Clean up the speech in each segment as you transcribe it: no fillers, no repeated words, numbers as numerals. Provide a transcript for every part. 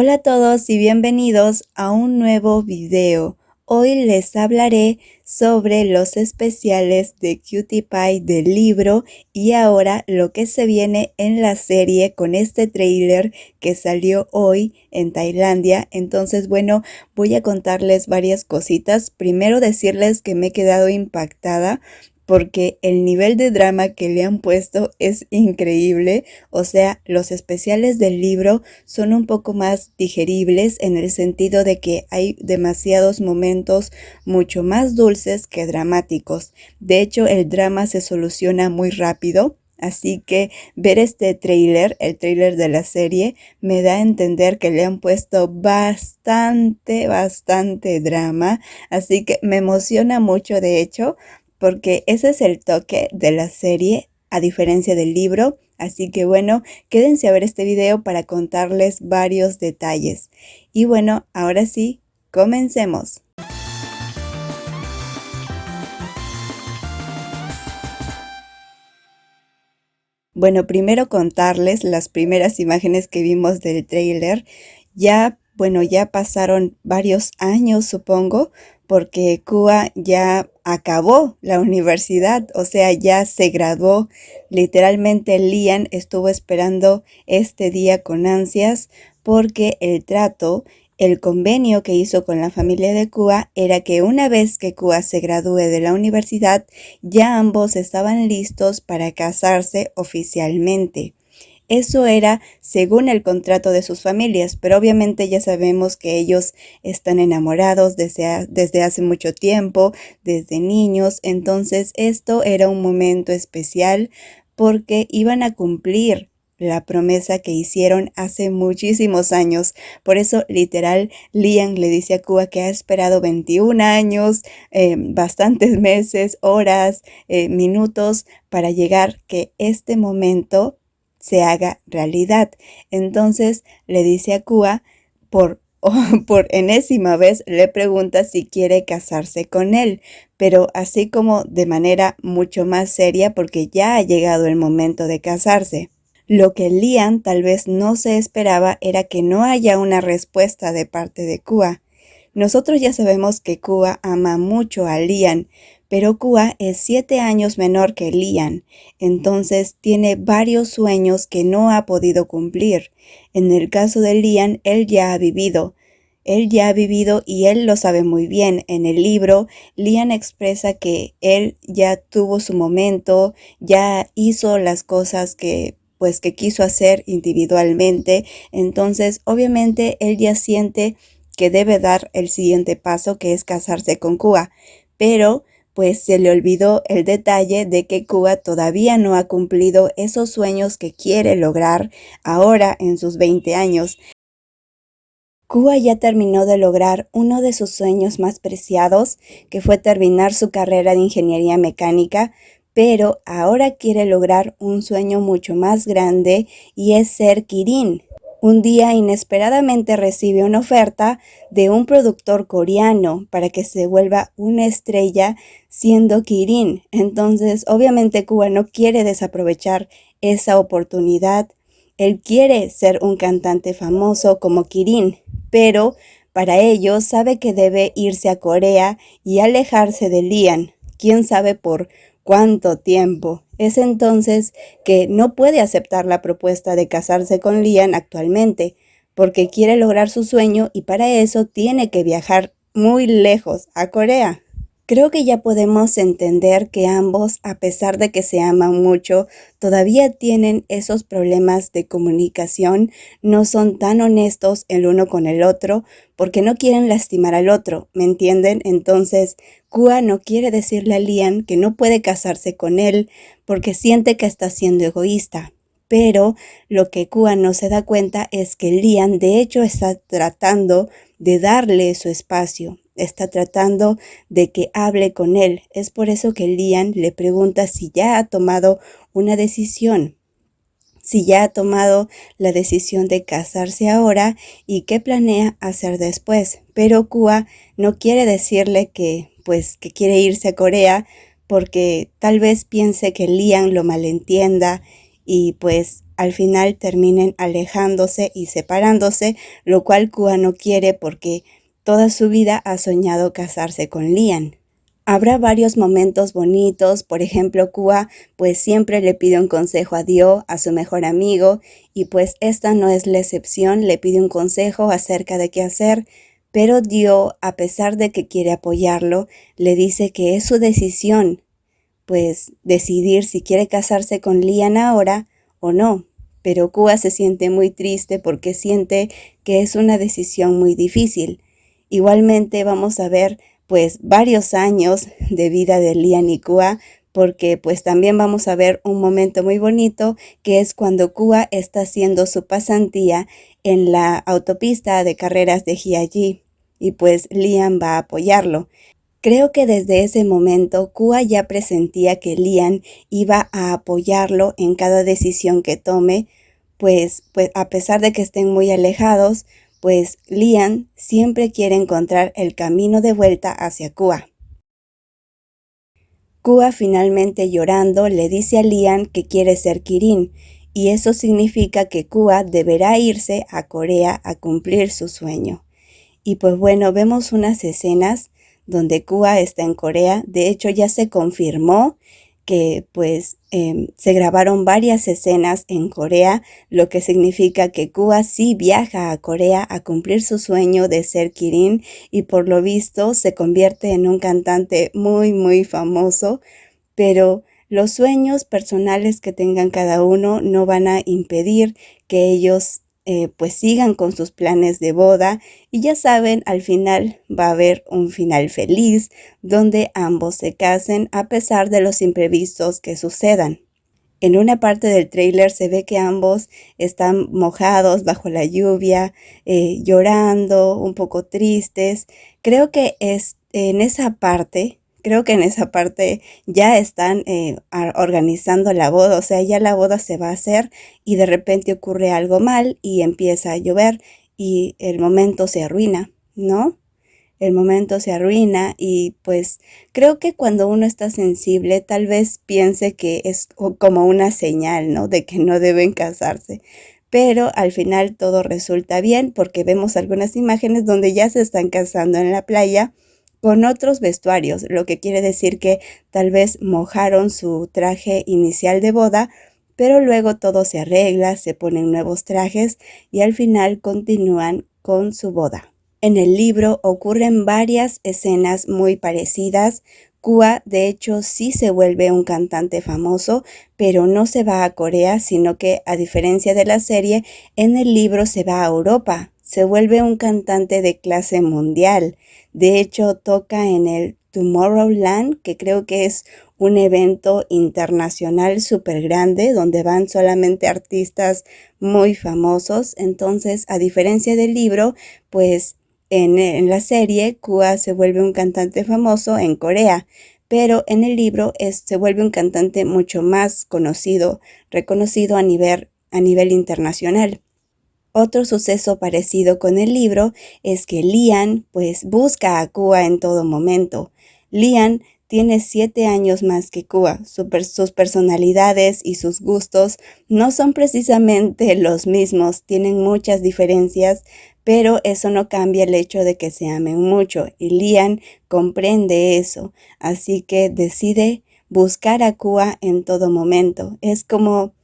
Hola a todos y bienvenidos a un nuevo video. Hoy les hablaré sobre los especiales de Cutie Pie del libro y ahora lo que se viene en la serie con este tráiler que salió hoy en Tailandia. Entonces, bueno, voy a contarles varias cositas. Primero decirles que me he quedado impactada porque el nivel de drama que le han puesto es increíble. O sea, los especiales del libro son un poco más digeribles en el sentido de que hay demasiados momentos mucho más dulces que dramáticos. De hecho, el drama se soluciona muy rápido. Así que ver este tráiler, el tráiler de la serie, me da a entender que le han puesto bastante drama. Así que me emociona mucho, de hecho, porque ese es el toque de la serie, a diferencia del libro. Así que bueno, quédense a ver este video para contarles varios detalles. Y bueno, ahora sí, comencemos. Bueno, primero contarles las primeras imágenes que vimos del tráiler. Ya pasaron varios años, supongo, porque Kua ya acabó la universidad, o sea, ya se graduó. Literalmente Lian estuvo esperando este día con ansias porque el convenio que hizo con la familia de Kua era que una vez que Kua se gradúe de la universidad, ya ambos estaban listos para casarse oficialmente. Eso era según el contrato de sus familias, pero obviamente ya sabemos que ellos están enamorados desde hace mucho tiempo, desde niños. Entonces esto era un momento especial porque iban a cumplir la promesa que hicieron hace muchísimos años. Por eso, literal, Lian le dice a Kua que ha esperado 21 años, bastantes meses, horas, minutos para llegar que este momento se haga realidad. Entonces le dice a Kua, por enésima vez le pregunta si quiere casarse con él, pero así como de manera mucho más seria porque ya ha llegado el momento de casarse. Lo que Lian tal vez no se esperaba era que no haya una respuesta de parte de Kua. Nosotros ya sabemos que Kua ama mucho a Lian, pero Kua es 7 años menor que Lian, entonces tiene varios sueños que no ha podido cumplir. En el caso de Lian, él ya ha vivido y él lo sabe muy bien. En el libro, Lian expresa que él ya tuvo su momento, ya hizo las cosas que quiso hacer individualmente. Entonces, obviamente, él ya siente que debe dar el siguiente paso, que es casarse con Kua. Pero pues se le olvidó el detalle de que Kua todavía no ha cumplido esos sueños que quiere lograr ahora en sus 20 años. Kua ya terminó de lograr uno de sus sueños más preciados, que fue terminar su carrera de ingeniería mecánica, pero ahora quiere lograr un sueño mucho más grande y es ser Kirin. Un día inesperadamente recibe una oferta de un productor coreano para que se vuelva una estrella siendo Kirin. Entonces, obviamente Kua no quiere desaprovechar esa oportunidad. Él quiere ser un cantante famoso como Kirin, pero para ello sabe que debe irse a Corea y alejarse de Lian. ¿Quién sabe por cuánto tiempo? Es entonces que no puede aceptar la propuesta de casarse con Lian actualmente, porque quiere lograr su sueño y para eso tiene que viajar muy lejos, a Corea. Creo que ya podemos entender que ambos, a pesar de que se aman mucho, todavía tienen esos problemas de comunicación, no son tan honestos el uno con el otro, porque no quieren lastimar al otro, ¿me entienden? Entonces, Kua no quiere decirle a Lian que no puede casarse con él, porque siente que está siendo egoísta. Pero lo que Kua no se da cuenta es que Lian de hecho está tratando de darle su espacio, está tratando de que hable con él. Es por eso que Lian le pregunta si ya ha tomado una decisión, si ya ha tomado la decisión de casarse ahora y qué planea hacer después. Pero Kua no quiere decirle que quiere irse a Corea porque tal vez piense que Lian lo malentienda y pues al final terminen alejándose y separándose, lo cual Kua no quiere porque toda su vida ha soñado casarse con Lian. Habrá varios momentos bonitos, por ejemplo, Kua pues siempre le pide un consejo a Dio, a su mejor amigo, y pues esta no es la excepción, le pide un consejo acerca de qué hacer, pero Dio, a pesar de que quiere apoyarlo, le dice que es su decisión, pues decidir si quiere casarse con Lian ahora o no. Pero Kua se siente muy triste porque siente que es una decisión muy difícil. Igualmente vamos a ver pues varios años de vida de Lian y Kua, porque pues también vamos a ver un momento muy bonito que es cuando Kua está haciendo su pasantía en la autopista de carreras de Jiayi y pues Lian va a apoyarlo. Creo que desde ese momento Kua ya presentía que Lian iba a apoyarlo en cada decisión que tome, pues a pesar de que estén muy alejados, pues Lian siempre quiere encontrar el camino de vuelta hacia Kua. Kua finalmente llorando le dice a Lian que quiere ser Kirin, y eso significa que Kua deberá irse a Corea a cumplir su sueño. Y pues bueno, vemos unas escenas donde Kua está en Corea. De hecho, ya se confirmó que pues se grabaron varias escenas en Corea, lo que significa que Kua sí viaja a Corea a cumplir su sueño de ser Kirin y por lo visto se convierte en un cantante muy muy famoso, pero los sueños personales que tengan cada uno no van a impedir que ellos pues sigan con sus planes de boda y ya saben, al final va a haber un final feliz donde ambos se casen a pesar de los imprevistos que sucedan. En una parte del tráiler se ve que ambos están mojados bajo la lluvia, llorando, un poco tristes. Creo que en esa parte ya están organizando la boda, o sea, ya la boda se va a hacer y de repente ocurre algo mal y empieza a llover y el momento se arruina, ¿no? El momento se arruina y pues creo que cuando uno está sensible tal vez piense que es como una señal, ¿no? De que no deben casarse. Pero al final todo resulta bien porque vemos algunas imágenes donde ya se están casando en la playa con otros vestuarios, lo que quiere decir que tal vez mojaron su traje inicial de boda, pero luego todo se arregla, se ponen nuevos trajes y al final continúan con su boda. En el libro ocurren varias escenas muy parecidas. Kua, de hecho, sí se vuelve un cantante famoso, pero no se va a Corea, sino que, a diferencia de la serie, en el libro se va a Europa. Se vuelve un cantante de clase mundial. De hecho, toca en el Tomorrowland, que creo que es un evento internacional súper grande, donde van solamente artistas muy famosos. Entonces, a diferencia del libro, pues en la serie, Kua se vuelve un cantante famoso en Corea, pero en el libro se vuelve un cantante mucho más conocido, reconocido a nivel internacional. Otro suceso parecido con el libro es que Lian pues busca a Kua en todo momento. Lian tiene 7 años más que Kua. Sus personalidades y sus gustos no son precisamente los mismos, tienen muchas diferencias, pero eso no cambia el hecho de que se amen mucho y Lian comprende eso, así que decide buscar a Kua en todo momento. Es como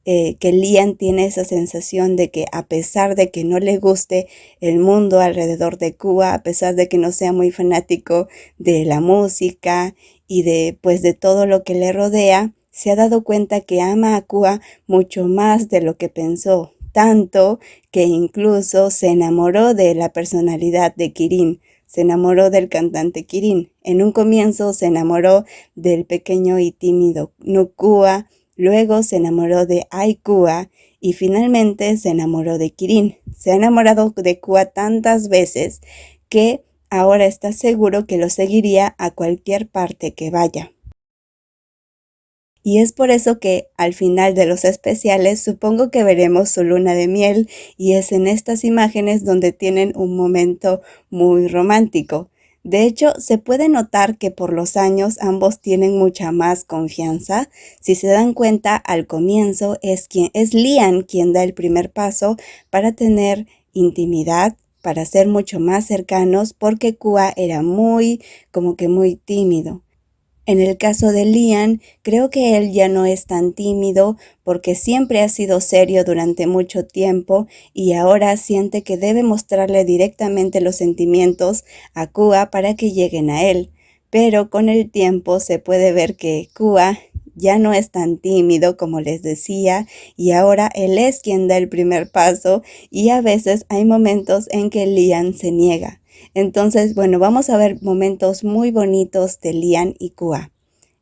que Lian tiene esa sensación de que a pesar de que no le guste el mundo alrededor de Kua, a pesar de que no sea muy fanático de la música y de todo lo que le rodea, se ha dado cuenta que ama a Kua mucho más de lo que pensó, tanto que incluso se enamoró de la personalidad de Kirin. Se enamoró del cantante Kirin. En un comienzo se enamoró del pequeño y tímido Kua. Luego se enamoró de Kua y finalmente se enamoró de Kirin. Se ha enamorado de Kua tantas veces que ahora está seguro que lo seguiría a cualquier parte que vaya. Y es por eso que al final de los especiales supongo que veremos su luna de miel y es en estas imágenes donde tienen un momento muy romántico. De hecho, se puede notar que por los años ambos tienen mucha más confianza. Si se dan cuenta, al comienzo es Liam quien da el primer paso para tener intimidad, para ser mucho más cercanos, porque Kua era como que muy tímido. En el caso de Liam, creo que él ya no es tan tímido porque siempre ha sido serio durante mucho tiempo y ahora siente que debe mostrarle directamente los sentimientos a Kua para que lleguen a él. Pero con el tiempo se puede ver que Kua ya no es tan tímido como les decía y ahora él es quien da el primer paso y a veces hay momentos en que Liam se niega. Entonces, bueno, vamos a ver momentos muy bonitos de Liam y Kua.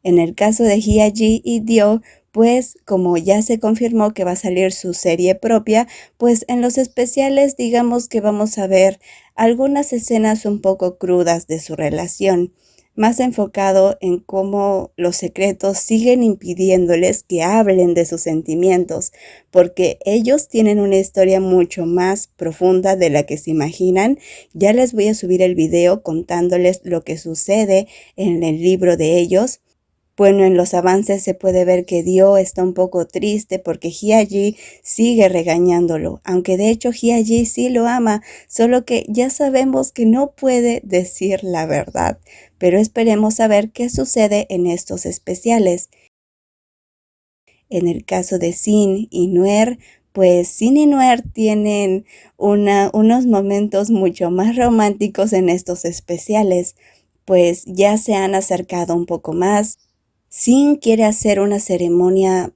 En el caso de Hye-ji y Dio, pues como ya se confirmó que va a salir su serie propia, pues en los especiales digamos que vamos a ver algunas escenas un poco crudas de su relación, más enfocado en cómo los secretos siguen impidiéndoles que hablen de sus sentimientos, porque ellos tienen una historia mucho más profunda de la que se imaginan. Ya les voy a subir el video contándoles lo que sucede en el libro de ellos. Bueno, en los avances se puede ver que Dio está un poco triste porque Hye-ji sigue regañándolo, aunque de hecho Hye-ji sí lo ama, solo que ya sabemos que no puede decir la verdad, pero esperemos a ver qué sucede en estos especiales. En el caso de Sin y Nuer, pues Sin y Nuer tienen unos momentos mucho más románticos en estos especiales, pues ya se han acercado un poco más. Sin quiere hacer una ceremonia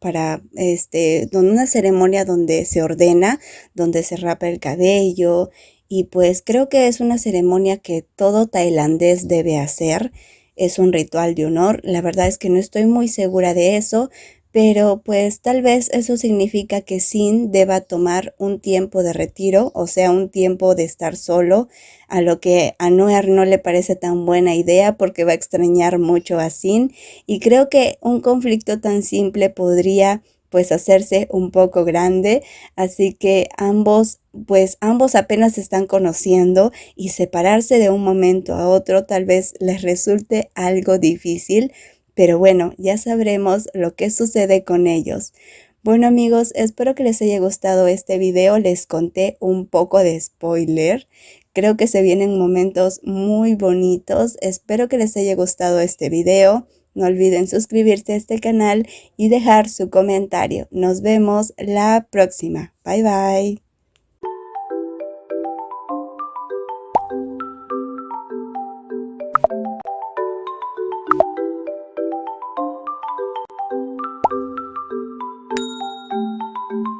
una ceremonia donde se ordena, donde se rapa el cabello y pues creo que es una ceremonia que todo tailandés debe hacer. Es un ritual de honor. La verdad es que no estoy muy segura de eso, pero pues tal vez eso significa que Sin deba tomar un tiempo de retiro, o sea, un tiempo de estar solo, a lo que a Noer no le parece tan buena idea porque va a extrañar mucho a Sin y creo que un conflicto tan simple podría pues hacerse un poco grande, así que ambos apenas se están conociendo y separarse de un momento a otro tal vez les resulte algo difícil, pero bueno, ya sabremos lo que sucede con ellos. Bueno amigos, espero que les haya gustado este video, les conté un poco de spoiler. Creo que se vienen momentos muy bonitos, espero que les haya gustado este video. No olviden suscribirse a este canal y dejar su comentario. Nos vemos la próxima. Bye bye.